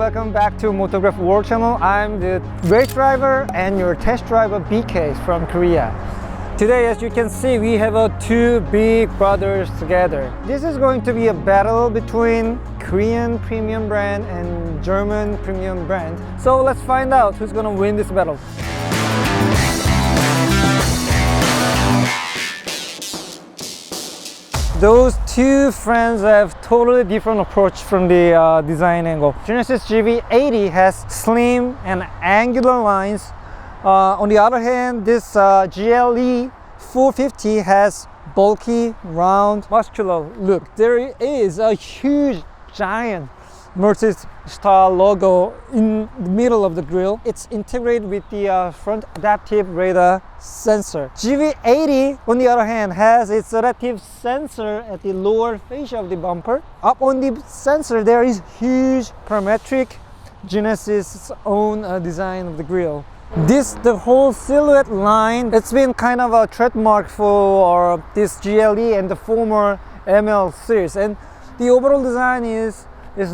welcome back to Motorgraph World channel. I'm the race driver and your test driver BK from Korea. Today, as you can see, we have two big brothers together. This is going to be a battle between Korean premium brand and German premium brand. So let's find out who's gonna win this battle. Those two friends have totally different approach from the design angle. Genesis GV80 has slim and angular lines. On the other hand, this GLE450 has bulky, round, muscular look. There is a huge, giant Mercedes style logo in the middle of the grille. It's integrated with the front adaptive radar sensor. GV80, on the other hand, has its adaptive sensor at the lower fascia of the bumper. Up on the sensor, there is huge parametric Genesis' own design of the grille. The whole silhouette line, it's been kind of a trademark for this GLE and the former ML series, and the overall design is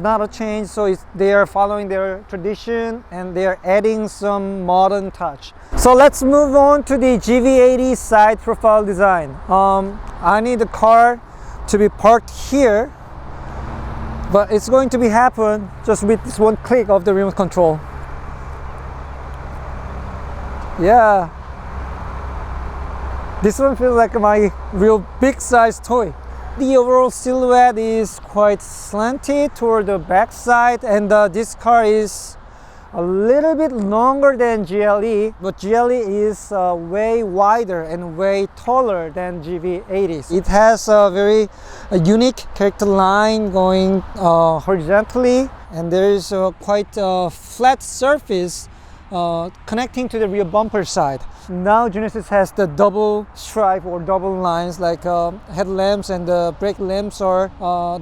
not a change, so they are following their tradition and they are adding some modern touch. So let's move on to the GV80 side profile design. I need the car to be parked here, but it's going to happen just with this one click of the remote control. Yeah, this one feels like my real big size toy. The overall silhouette is quite slanted toward the back side, and this car is a little bit longer than GLE, but GLE is way wider and way taller than GV80. It has a very unique character line going horizontally, and there is quite a flat surface connecting to the rear bumper side. Now Genesis has the double stripe or double lines, like headlamps and the brake lamps are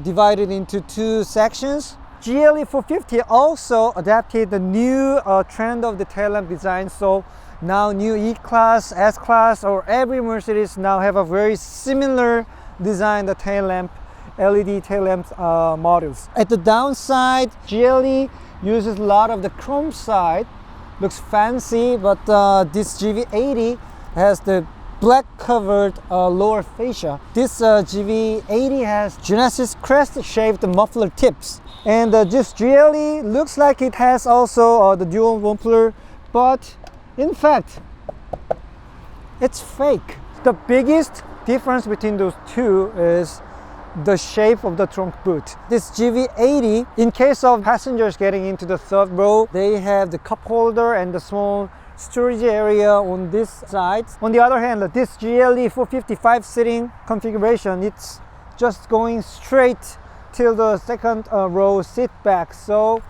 divided into two sections. GLE450 also adapted the new trend of the tail lamp design, so now new E-Class, S-Class, or every Mercedes now have a very similar design, the tail lamp, LED tail lamp models. At the downside, GLE uses a lot of the chrome side. Looks fancy, but this GV80 has the black covered lower fascia. This GV80 has Genesis crest shaped muffler tips, and this GLE looks like it has also the dual muffler, but in fact it's fake. The biggest difference between those two is the shape of the trunk boot. This GV80, in case of passengers getting into the third row, they have the cup holder and the small storage area on this side. On the other hand, this GLE455 sitting configuration, it's just going straight till the second row seat back. So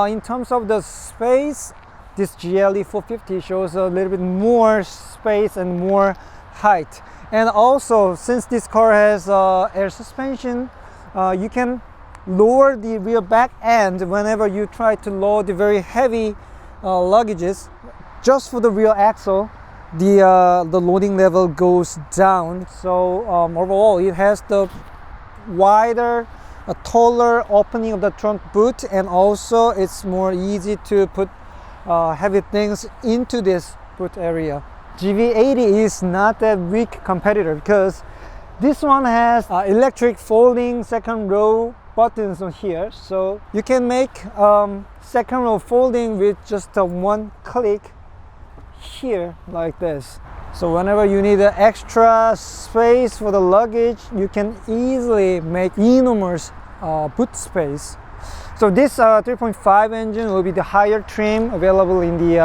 in terms of the space, this GLE450 shows a little bit more space and more height. And also, since this car has air suspension, you can lower the rear back end whenever you try to load the very heavy luggages. Just for the rear axle, the loading level goes down. So overall, it has the wider, taller opening of the trunk boot, and also it's more easy to put heavy things into this boot area. GV80 is not that weak competitor because this one has electric folding second row buttons on here, so you can make second row folding with just one click here like this. So whenever you need extra space for the luggage, you can easily make enormous boot space. So this 3.5 engine will be the higher trim available in the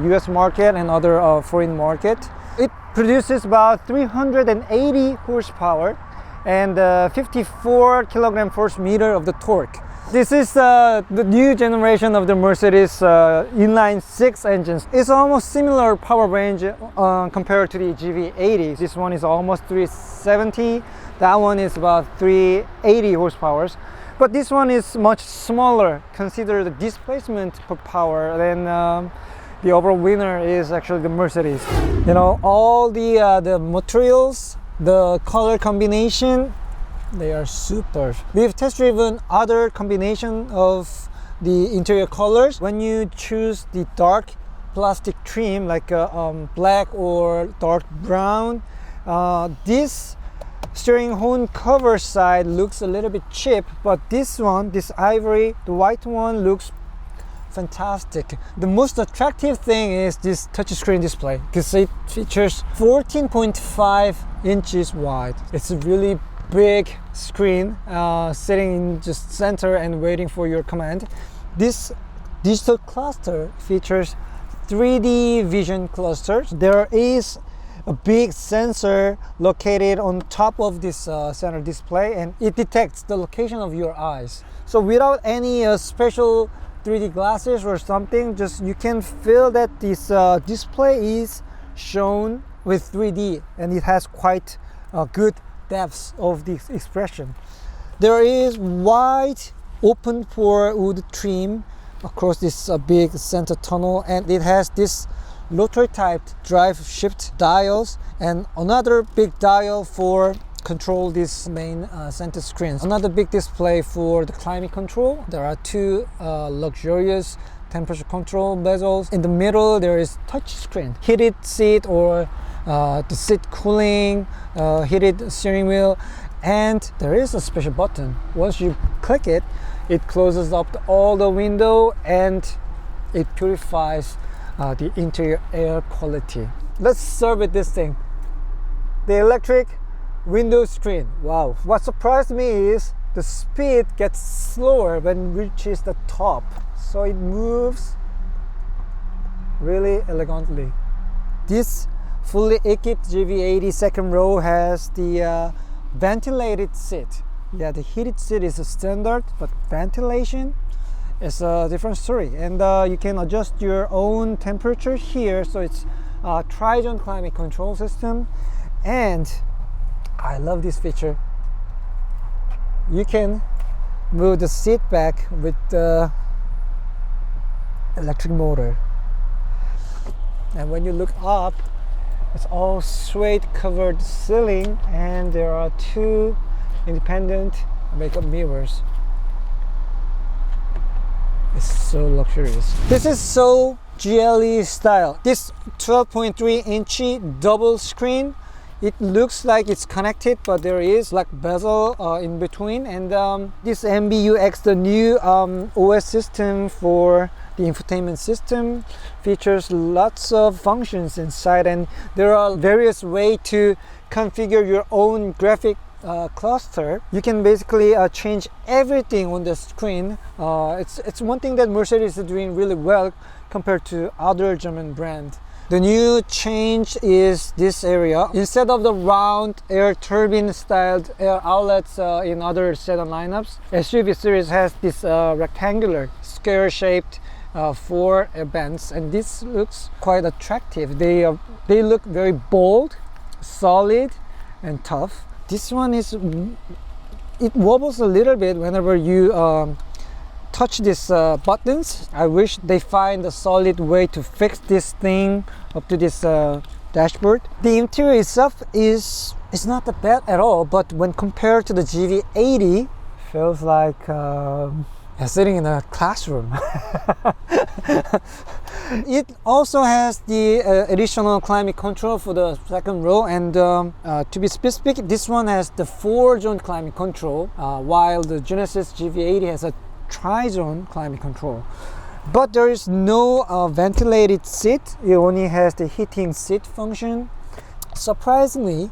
US market and other foreign market. It produces about 380 horsepower and 54 kilogram force meter of the torque. This is the new generation of the Mercedes inline 6 engines. It's almost similar power range compared to the GV80. This one is almost 370. That one is about 380 horsepower. But this one is much smaller. Consider the displacement per power, then the overall winner is actually the Mercedes. You know, all the materials, the color combination, they are super. We've test driven other combination of the interior colors. When you choose the dark plastic trim like black or dark brown, this steering horn cover side looks a little bit cheap, but this one, this ivory, the white one, looks fantastic. The most attractive thing is this touchscreen display because it features 14.5 inches wide. It's a really big screen sitting in just center and waiting for your command. This digital cluster features 3D vision clusters. There is a big sensor located on top of this center display, and it detects the location of your eyes. So without any special 3D glasses or something, just you can feel that this display is shown with 3D, and it has quite good depths of this expression. There is wide open for wood trim across this big center tunnel, and it has this rotary type drive shift dials and another big dial for control this main center screens. Another big display for the climate control. There are two luxurious temperature control bezels. In the middle there is touch screen, heated seat or the seat cooling, heated steering wheel, and there is a special button. Once you click it, it closes up all the window and it purifies the interior air quality. Let's start with this thing, the electric window screen. Wow, what surprised me is the speed gets slower when it reaches the top, so it moves really elegantly. This fully equipped GV80 second row has the ventilated seat. Yeah, the heated seat is a standard, but ventilation is a different story. And you can adjust your own temperature here, so it's a tri-zone climate control system. And I love this feature. You can move the seat back with the electric motor. And when you look up, it's all suede covered ceiling, and there are two independent makeup mirrors. It's so luxurious. This is so GLE style. This 12.3 inch double screen, it looks like it's connected, but there is like bezel in between. And this MBUX, the new OS system for the infotainment system, features lots of functions inside, and there are various ways to configure your own graphic cluster. You can basically change everything on the screen. It's one thing that Mercedes is doing really well compared to other German brand. The new change is this area. Instead of the round air turbine styled air outlets in other sedan lineups, SUV series has this rectangular square shaped four vents, and this looks quite attractive. They look very bold, solid, and tough. This one is, it wobbles a little bit whenever you touch these buttons. I wish they find a solid way to fix this thing up to this dashboard. The interior itself is not that bad at all, but when compared to the GV80, feels like sitting in a classroom. It also has the additional climate control for the second row, and to be specific, this one has the 4-zone climate control, while the Genesis GV80 has a tri-zone climate control. But there is no ventilated seat. It only has the heating seat function. Surprisingly,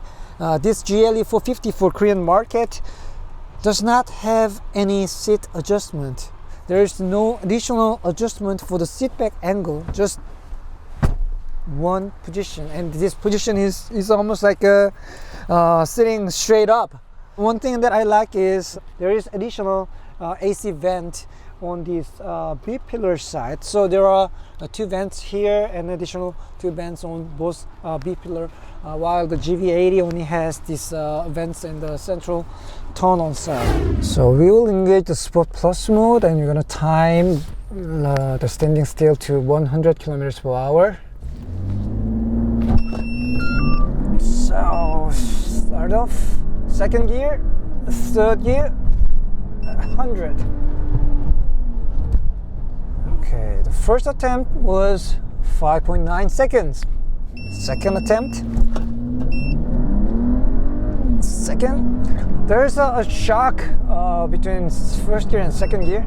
this GLE450 for Korean market does not have any seat adjustment. There is no additional adjustment for the seat back angle, just one position, and this position is almost like sitting straight up. One thing that I like is there is additional AC vent on this B-pillar side, so there are two vents here and additional two vents on both B-pillar, while the GV80 only has these vents in the central tunnel side. So we will engage the Sport Plus mode, and we're gonna time the standing still to 100 kilometers per hour. So start off, second gear, third gear, 100. First attempt was 5.9 seconds. Second attempt. There's a shock between first gear and second gear.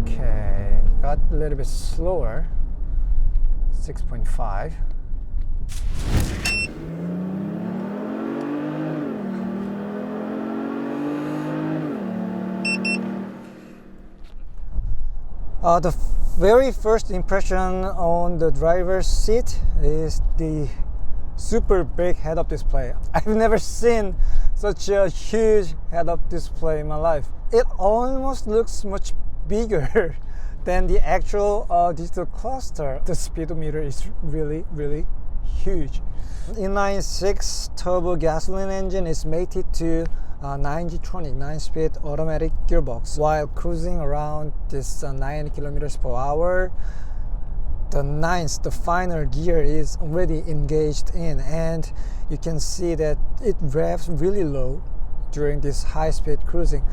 Okay, got a little bit slower. 6.5. The very first impression on the driver's seat is the super big head-up display. I've never seen such a huge head-up display in my life. It almost looks much bigger than the actual digital cluster. The speedometer is really huge. Inline 6 turbo gasoline engine is mated to 9G20 9-speed automatic gearbox. While cruising around this 90 kilometers per hour, the final gear is already engaged in, and you can see that it revs really low during this high-speed cruising.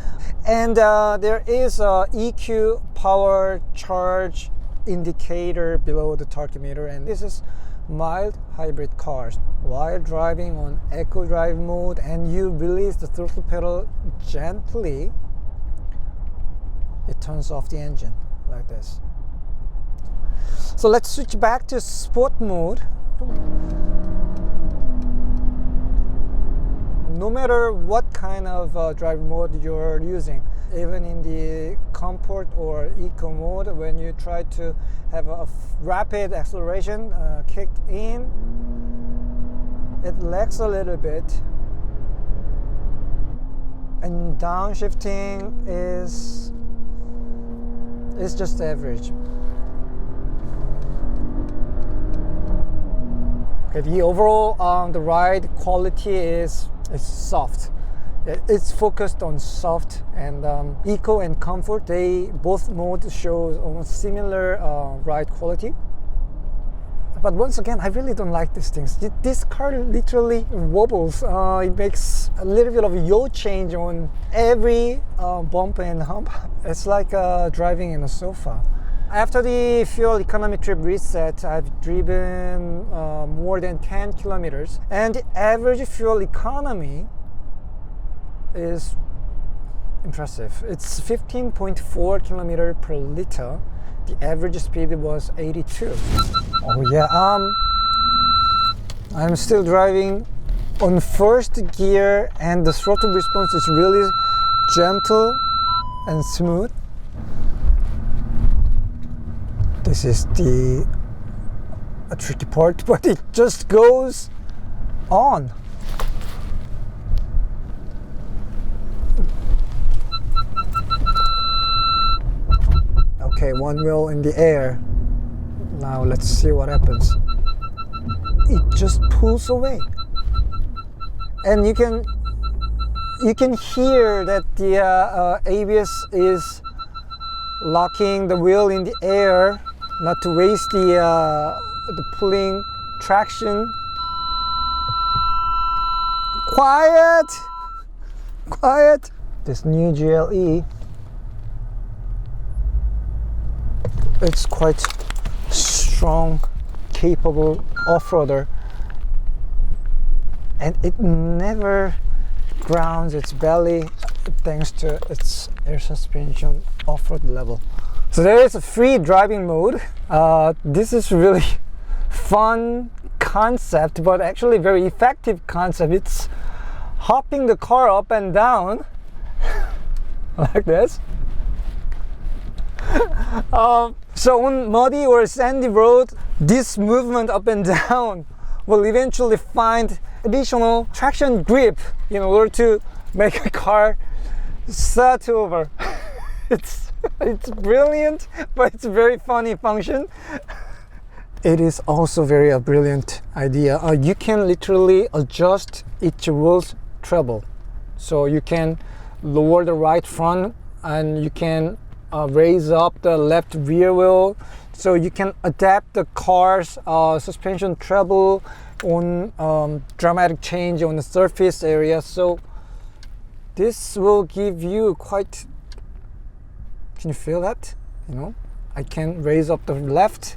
And there is a EQ power charge indicator below the tachometer, and this is mild hybrid cars. While driving on eco drive mode and you release the throttle pedal gently, it turns off the engine like this. So let's switch back to sport mode. No matter what kind of drive mode you're using, even in the comfort or eco mode, when you try to have a rapid acceleration kicked in, it lags a little bit, and downshifting is just average. Okay, the overall the ride quality is soft. It's focused on soft, and eco and comfort, they both modes show almost similar ride quality. But once again, I really don't like these things. This car literally wobbles. It makes a little bit of a yaw change on every bump and hump. It's like driving in a sofa. After the fuel economy trip reset, I've driven more than 10 kilometers, and the average fuel economy is impressive. It's 15.4 kilometer per liter. The average speed was 82. Oh yeah, I'm still driving on first gear, and the throttle response is really gentle and smooth. This is a tricky part, but it just goes on. Okay, one wheel in the air. Now let's see what happens. It just pulls away, and you can hear that the ABS is locking the wheel in the air, not to waste the pulling traction. Quiet. This new GLE, it's quite strong, capable off-roader, and it never grounds its belly thanks to its air suspension off-road level. So there is a free driving mode. This is really fun concept, but actually very effective concept. It's hopping the car up and down like this. So on muddy or sandy road, this movement up and down will eventually find additional traction grip in order to make a car start over. It's brilliant, but it's a very funny function. It is also very a brilliant idea. You can literally adjust each wheel's treble. So you can lower the right front, and you can raise up the left rear wheel, so you can adapt the car's suspension treble on dramatic change on the surface area. So this will give you quite, can you feel that? I can raise up the left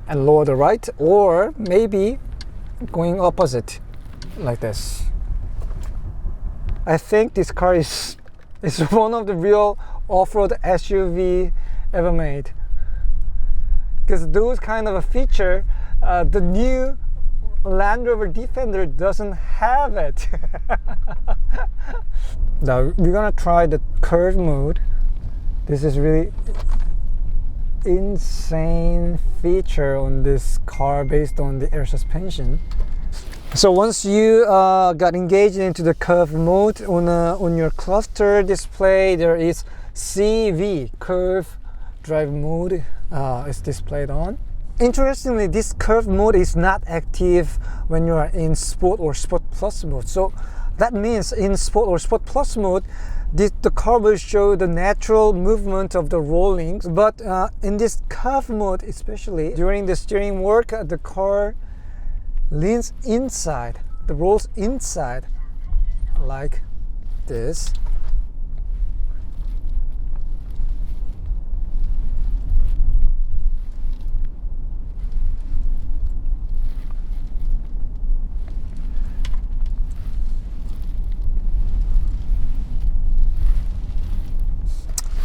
and lower the right, or maybe going opposite like this. I think this car is one of the real off-road SUV ever made, because those kind of a feature the new Land Rover Defender doesn't have it. Now we're gonna try the curve mode. This is really insane feature on this car based on the air suspension. So once you got engaged into the curve mode on your cluster display, there is CV, curve drive mode, is displayed on. Interestingly, this curve mode is not active when you are in Sport or Sport Plus mode. So that means in Sport or Sport Plus mode, the car will show the natural movement of the rolling. But in this curve mode, especially during the steering work, the car leans inside, the rolls inside like this.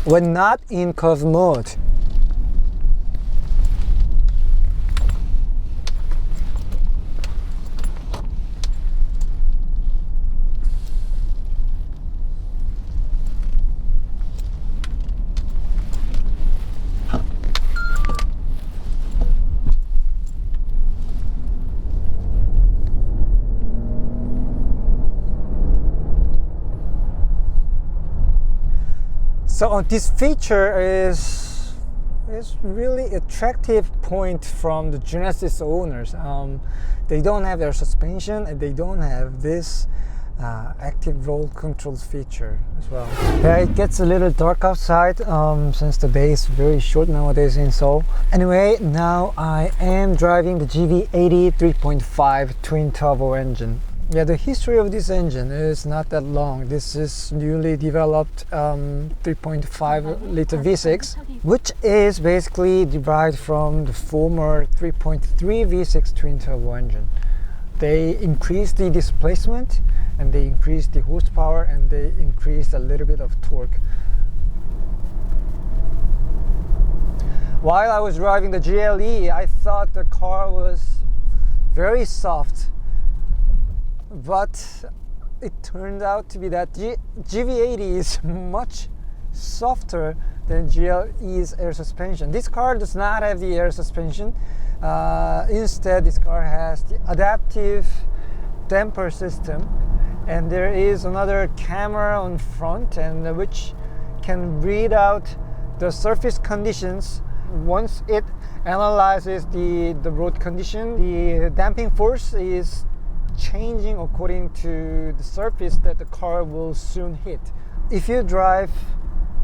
When not in curve mode. So this feature is really attractive point from the Genesis owners. They don't have air suspension and they don't have this active roll control feature as well. Yeah, it gets a little dark outside since the day is very short nowadays in Seoul. Anyway, now I am driving the GV80 3.5 twin turbo engine. Yeah, the history of this engine is not that long. This is newly developed 3.5 liter V6, which is basically derived from the former 3.3 V6 twin turbo engine. They increased the displacement and they increased the horsepower and they increased a little bit of torque. While I was driving the GLE, I thought the car was very soft. But it turned out to be that GV80 is much softer than GLE's air suspension. This car does not have the air suspension. Instead, this car has the adaptive damper system, and there is another camera on front, and which can read out the surface conditions. Once it analyzes the road condition, the damping force is changing according to the surface that the car will soon hit. If you drive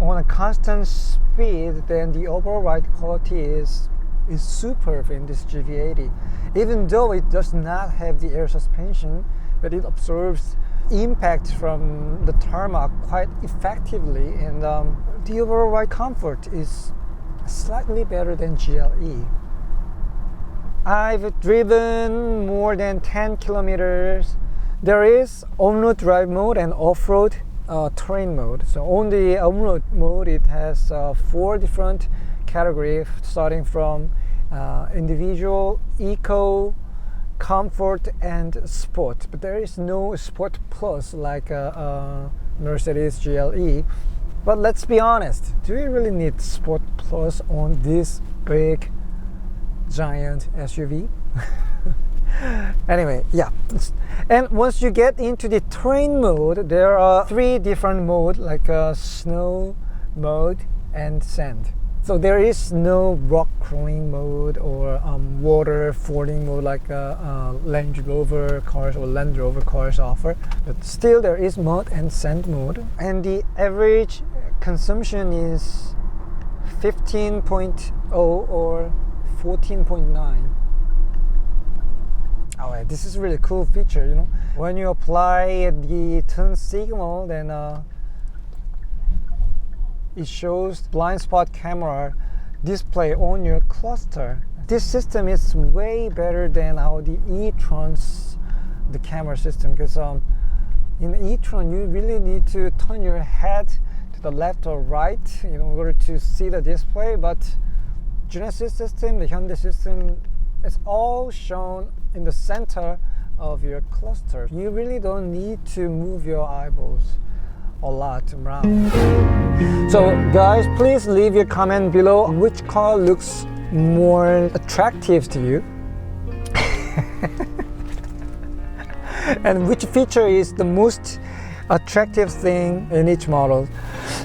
on a constant speed, then the overall ride quality is superb in this GV80. Even though it does not have the air suspension, but it absorbs impact from the tarmac quite effectively, and the overall ride comfort is slightly better than GLE. I've driven more than 10 kilometers. There is on-road drive mode and off-road terrain mode. So on the on-road mode, it has 4 different categories, starting from individual, eco, comfort, and sport. But there is no sport plus like Mercedes GLE. But let's be honest, do you really need sport plus on this big giant SUV? Anyway, yeah. And once you get into the terrain mode, there are 3 different modes, like snow mode and sand. So there is no rock crawling mode or water fording mode like Land Rover cars or Land Rover cars offer. But still there is mud and sand mode. And the average consumption is 15.0 or 14.9. Oh, this is a really cool feature, you know. When you apply the turn signal, then it shows blind spot camera display on your cluster. This system is way better than Audi e-tron's the camera system, because in e-tron you really need to turn your head to the left or right in order to see the display, but Genesis system, the Hyundai system, is all shown in the center of your cluster. You really don't need to move your eyeballs a lot around. So guys, please leave your comment below which car looks more attractive to you and which feature is the most attractive thing in each model.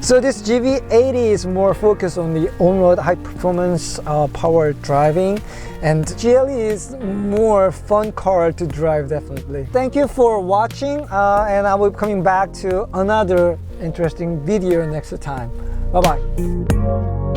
So this GV80 is more focused on the on-road high performance power driving, and GLE is more fun car to drive, definitely. Thank you for watching, and I will be coming back to another interesting video next time. Bye bye.